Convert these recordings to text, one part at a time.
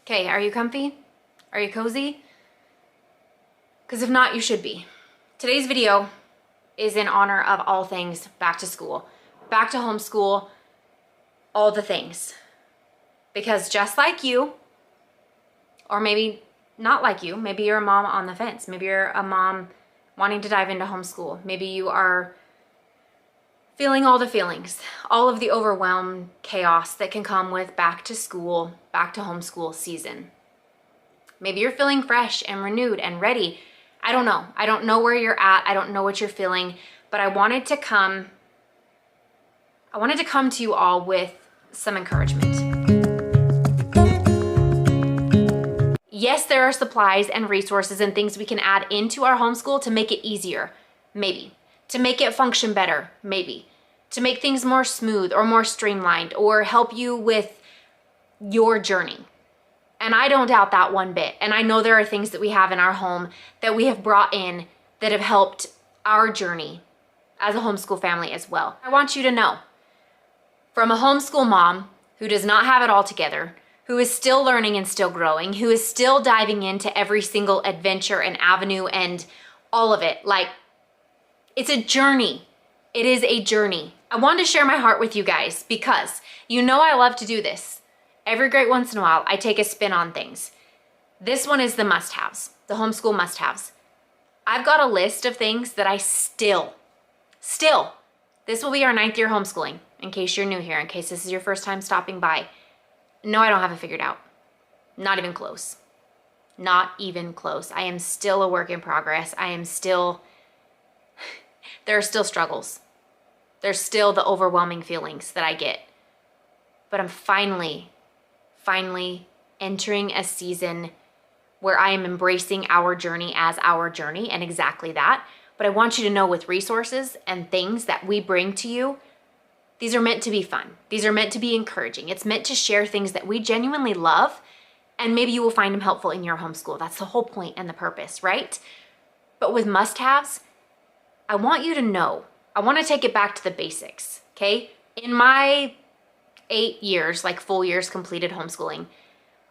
Okay, are you comfy? Are you cozy? Because if not, you should be. Today's video is in honor of all things back to school, back to homeschool, all the things. Because just like you, or maybe not like you, maybe you're a mom on the fence, maybe you're a mom wanting to dive into homeschool, maybe you are feeling all the feelings, all of the overwhelm, chaos that can come with back to school, back to homeschool season. Maybe you're feeling fresh and renewed and ready. I don't know. I don't know where you're at. I don't know what you're feeling, but I wanted to come to you all with some encouragement. Yes, there are supplies and resources and things we can add into our homeschool to make it easier, maybe. To make it function better, maybe. To make things more smooth or more streamlined or help you with your journey. And I don't doubt that one bit. And I know there are things that we have in our home that we have brought in that have helped our journey as a homeschool family as well. I want you to know, from a homeschool mom who does not have it all together, who is still learning and still growing, who is still diving into every single adventure and avenue and all of it, like, it's a journey. It is a journey. I wanted to share my heart with you guys because you know I love to do this. Every great once in a while, I take a spin on things. This one is the must-haves, the homeschool must-haves. I've got a list of things that I still, this will be our 9th year homeschooling, in case you're new here, in case this is your first time stopping by. No, I don't have it figured out. Not even close. Not even close. I am still a work in progress. There are still struggles. There's still the overwhelming feelings that I get. But I'm finally entering a season where I am embracing our journey as our journey and exactly that. But I want you to know with resources and things that we bring to you, these are meant to be fun. These are meant to be encouraging. It's meant to share things that we genuinely love, and maybe you will find them helpful in your homeschool. That's the whole point and the purpose, right? But with must-haves, I want you to know, I want to take it back to the basics, okay? In my 8 years, like full years completed homeschooling,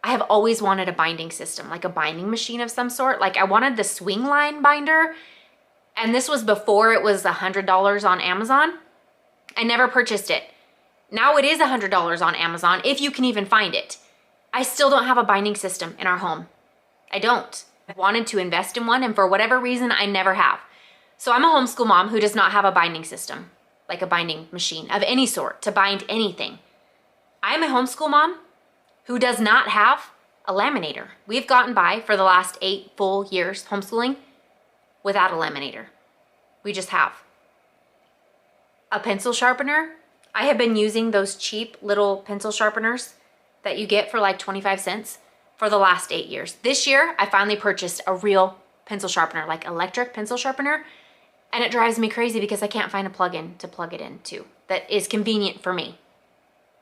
I have always wanted a binding system, like a binding machine of some sort. Like I wanted the swing line binder, and this was before it was $100 on Amazon. I never purchased it. Now it is $100 on Amazon, if you can even find it. I still don't have a binding system in our home. I don't. I wanted to invest in one, and for whatever reason, I never have. So I'm a homeschool mom who does not have a binding system, like a binding machine of any sort to bind anything. I'm a homeschool mom who does not have a laminator. We've gotten by for the last 8 full years homeschooling without a laminator. We just have. A pencil sharpener. I have been using those cheap little pencil sharpeners that you get for like 25 cents for the last 8 years. This year, I finally purchased a real pencil sharpener, like electric pencil sharpener, and it drives me crazy because I can't find a plug-in to plug it into that is convenient for me.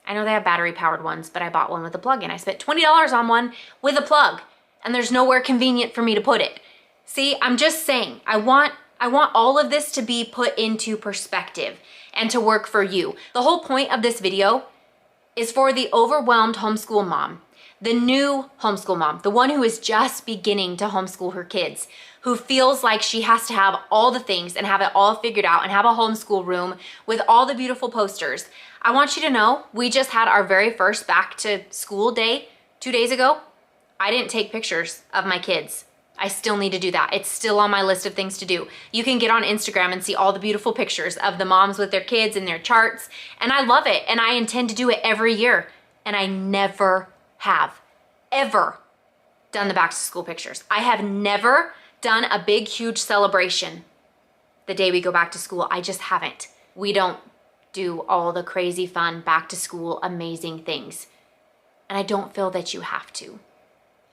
I know they have battery-powered ones, but I bought one with a plug-in. I spent $20 on one with a plug, and there's nowhere convenient for me to put it. See, I'm just saying, I want all of this to be put into perspective and to work for you. The whole point of this video is for the overwhelmed homeschool mom, the new homeschool mom, the one who is just beginning to homeschool her kids, who feels like she has to have all the things and have it all figured out and have a homeschool room with all the beautiful posters. I want you to know, we just had our very first back to school day 2 days ago. I didn't take pictures of my kids. I still need to do that. It's still on my list of things to do. You can get on Instagram and see all the beautiful pictures of the moms with their kids and their charts. And I love it. And I intend to do it every year. And I never have ever done the back to school pictures. I have never done a big, huge celebration the day we go back to school. I just haven't. We don't do all the crazy fun back to school amazing things. And I don't feel that you have to.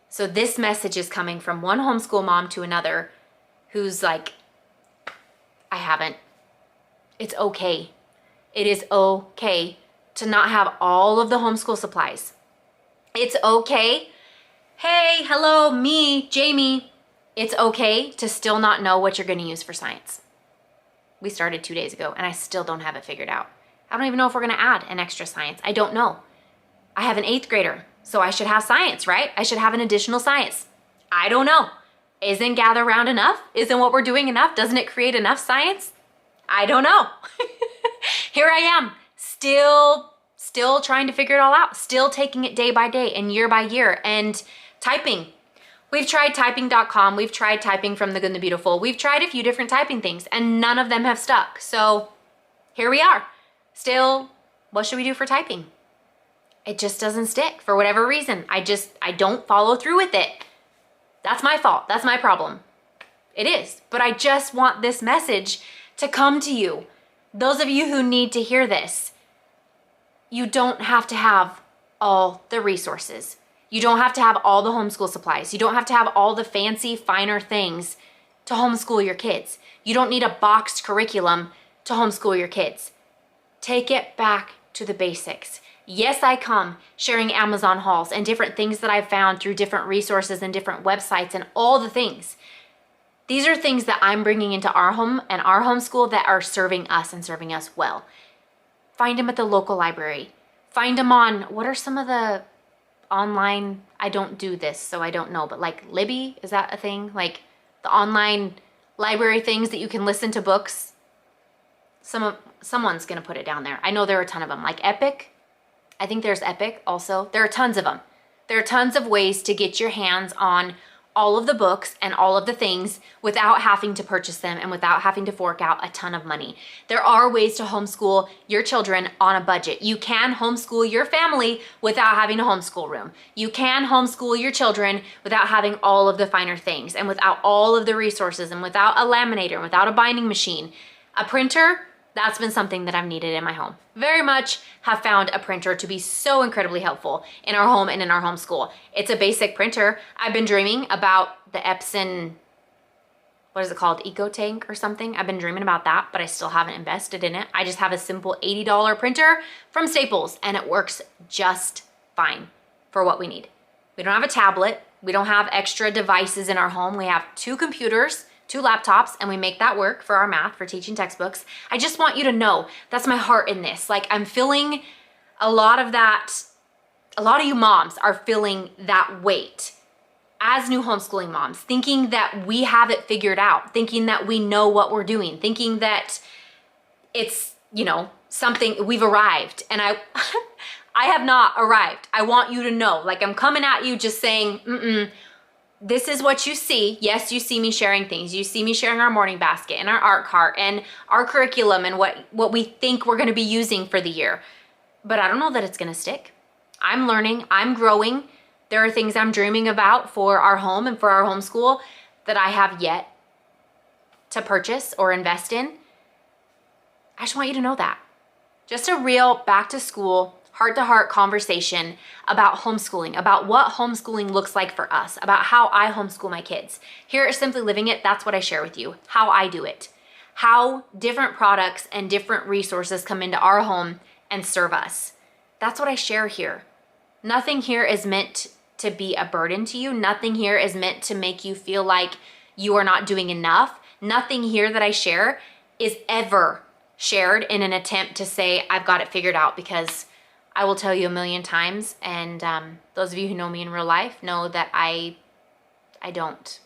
So this message is coming from one homeschool mom to another who's like, I haven't. It's okay. It is okay to not have all of the homeschool supplies. It's okay. Hey, hello, me, Jamie. It's okay to still not know what you're going to use for science. We started 2 days ago and I still don't have it figured out. I don't even know if we're going to add an extra science. I don't know. I have an 8th grader So I should have science, right? I should have an additional science. I don't know. Isn't gather round enough? Isn't what we're doing enough? Doesn't it create enough science? I don't know. Here I am, still trying to figure it all out, still taking it day by day and year by year, and typing. We've tried typing.com, we've tried typing from the good and the beautiful, we've tried a few different typing things and none of them have stuck. So here we are, still, what should we do for typing? It just doesn't stick for whatever reason. I don't follow through with it. That's my fault, that's my problem. It is, but I just want this message to come to you. Those of you who need to hear this, you don't have to have all the resources. You don't have to have all the homeschool supplies. You don't have to have all the fancy, finer things to homeschool your kids. You don't need a boxed curriculum to homeschool your kids. Take it back to the basics. Yes, I come sharing Amazon hauls and different things that I've found through different resources and different websites and all the things. These are things that I'm bringing into our home and our homeschool that are serving us and serving us well. Find them at the local library. Find them on, what are some of the online, I don't do this, so I don't know, but like Libby, is that a thing? Like the online library things that you can listen to books. Someone's gonna put it down there. I know there are a ton of them, like Epic. I think there's Epic also. There are tons of them. There are tons of ways to get your hands on all of the books and all of the things without having to purchase them and without having to fork out a ton of money. There are ways to homeschool your children on a budget. You can homeschool your family without having a homeschool room. You can homeschool your children without having all of the finer things and without all of the resources and without a laminator and without a binding machine. A printer, that's been something that I've needed in my home. Very much have found a printer to be so incredibly helpful in our home and in our homeschool. It's a basic printer. I've been dreaming about the Epson, what is it called? EcoTank or something. I've been dreaming about that, but I still haven't invested in it. I just have a simple $80 printer from Staples and it works just fine for what we need. We don't have a tablet. We don't have extra devices in our home. We have 2 computers, 2 laptops, and we make that work for our math, for teaching textbooks. I just want you to know that's my heart in this. Like I'm feeling a lot of you moms are feeling that weight as new homeschooling moms, thinking that we have it figured out, thinking that we know what we're doing, thinking that it's, something we've arrived. And I have not arrived. I want you to know, like I'm coming at you just saying, this is what you see. Yes, you see me sharing things. You see me sharing our morning basket and our art cart and our curriculum and what we think we're gonna be using for the year. But I don't know that it's gonna stick. I'm learning, I'm growing. There are things I'm dreaming about for our home and for our homeschool that I have yet to purchase or invest in. I just want you to know that. Just a real back to school, heart-to-heart conversation about homeschooling, about what homeschooling looks like for us, about how I homeschool my kids. Here at Simply Living It, that's what I share with you, how I do it, how different products and different resources come into our home and serve us. That's what I share here. Nothing here is meant to be a burden to you. Nothing here is meant to make you feel like you are not doing enough. Nothing here that I share is ever shared in an attempt to say, I've got it figured out, because I will tell you a million times, and those of you who know me in real life know that I don't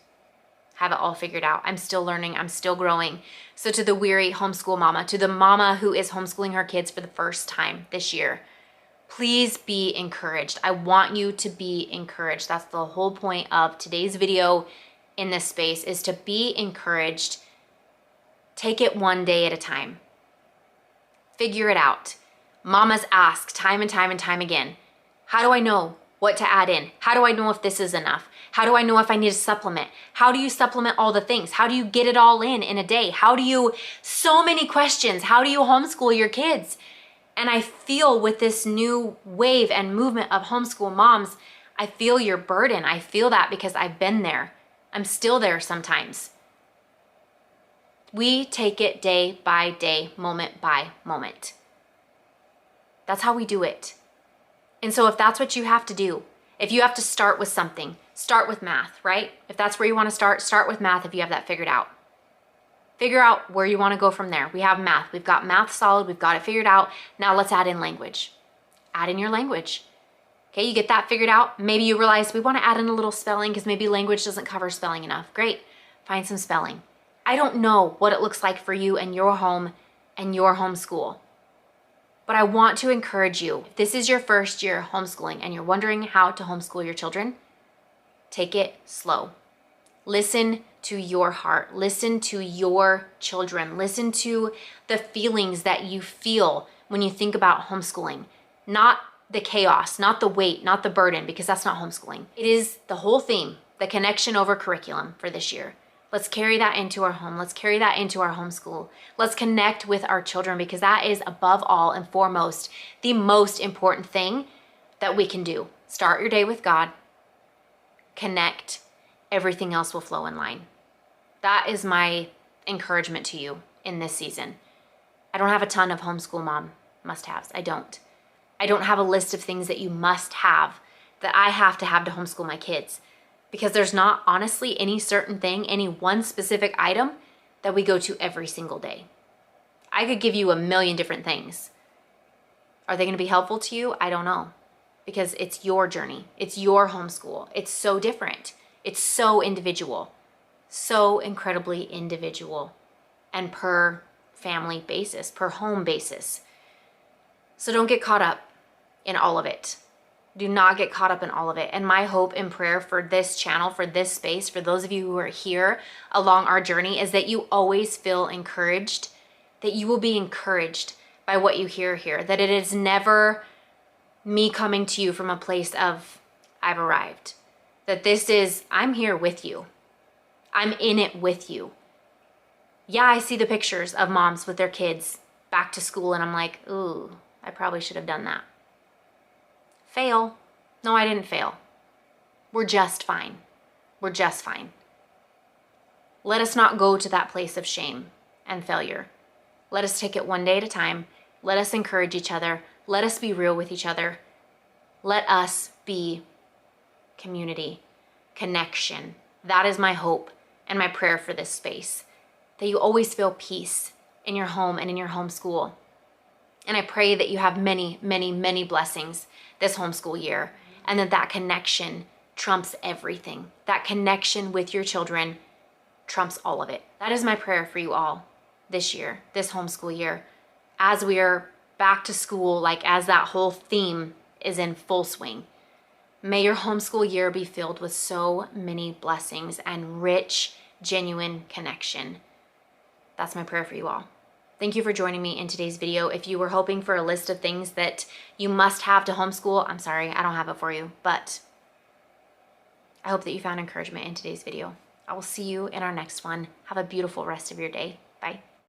have it all figured out. I'm still learning, I'm still growing. So to the weary homeschool mama, to the mama who is homeschooling her kids for the first time this year, please be encouraged. I want you to be encouraged. That's the whole point of today's video in this space, is to be encouraged. Take it one day at a time. Figure it out. Mamas ask time and time and time again, how do I know what to add in? How do I know if this is enough? How do I know if I need a supplement? How do you supplement all the things? How do you get it all in a day? So many questions. How do you homeschool your kids? And I feel with this new wave and movement of homeschool moms, I feel your burden. I feel that because I've been there. I'm still there sometimes. We take it day by day, moment by moment. That's how we do it. And so if that's what you have to do, if you have to start with something, start with math, right? If that's where you want to start with math if you have that figured out. Figure out where you want to go from there. We have math. We've got math solid. We've got it figured out. Now let's add in language. Add in your language. Okay, you get that figured out. Maybe you realize we want to add in a little spelling because maybe language doesn't cover spelling enough. Great, find some spelling. I don't know what it looks like for you and your home and your homeschool, but I want to encourage you. If this is your first year homeschooling and you're wondering how to homeschool your children, take it slow. Listen to your heart. Listen to your children. Listen to the feelings that you feel when you think about homeschooling. Not the chaos, not the weight, not the burden, because that's not homeschooling. It is the whole theme, the connection over curriculum for this year. Let's carry that into our home. Let's carry that into our homeschool. Let's connect with our children, because that is above all and foremost the most important thing that we can do. Start your day with God. Connect. Everything else will flow in line. That is my encouragement to you in this season. I don't have a ton of homeschool mom must-haves. I don't have a list of things that you must have, that I have to homeschool my kids, because there's not honestly any certain thing, any one specific item that we go to every single day. I could give you a million different things. Are they going to be helpful to you? I don't know, because it's your journey. It's your homeschool. It's so different. It's so individual, so incredibly individual, and per family basis, per home basis. So don't get caught up in all of it. Do not get caught up in all of it. And my hope and prayer for this channel, for this space, for those of you who are here along our journey, is that you always feel encouraged, that you will be encouraged by what you hear here, that it is never me coming to you from a place of, I've arrived. That this is, I'm here with you. I'm in it with you. Yeah, I see the pictures of moms with their kids back to school, and I'm like, ooh, I probably should have done that. Fail. No, I didn't fail. We're just fine. We're just fine. Let us not go to that place of shame and failure. Let us take it one day at a time. Let us encourage each other. Let us be real with each other. Let us be community, connection. That is my hope and my prayer for this space, that you always feel peace in your home and in your homeschool. And I pray that you have many, many, many blessings this homeschool year, and that connection trumps everything. That connection with your children trumps all of it. That is my prayer for you all this year, this homeschool year, as we are back to school, like as that whole theme is in full swing. May your homeschool year be filled with so many blessings and rich, genuine connection. That's my prayer for you all. Thank you for joining me in today's video. If you were hoping for a list of things that you must have to homeschool, I'm sorry, I don't have it for you, but I hope that you found encouragement in today's video. I will see you in our next one. Have a beautiful rest of your day. Bye.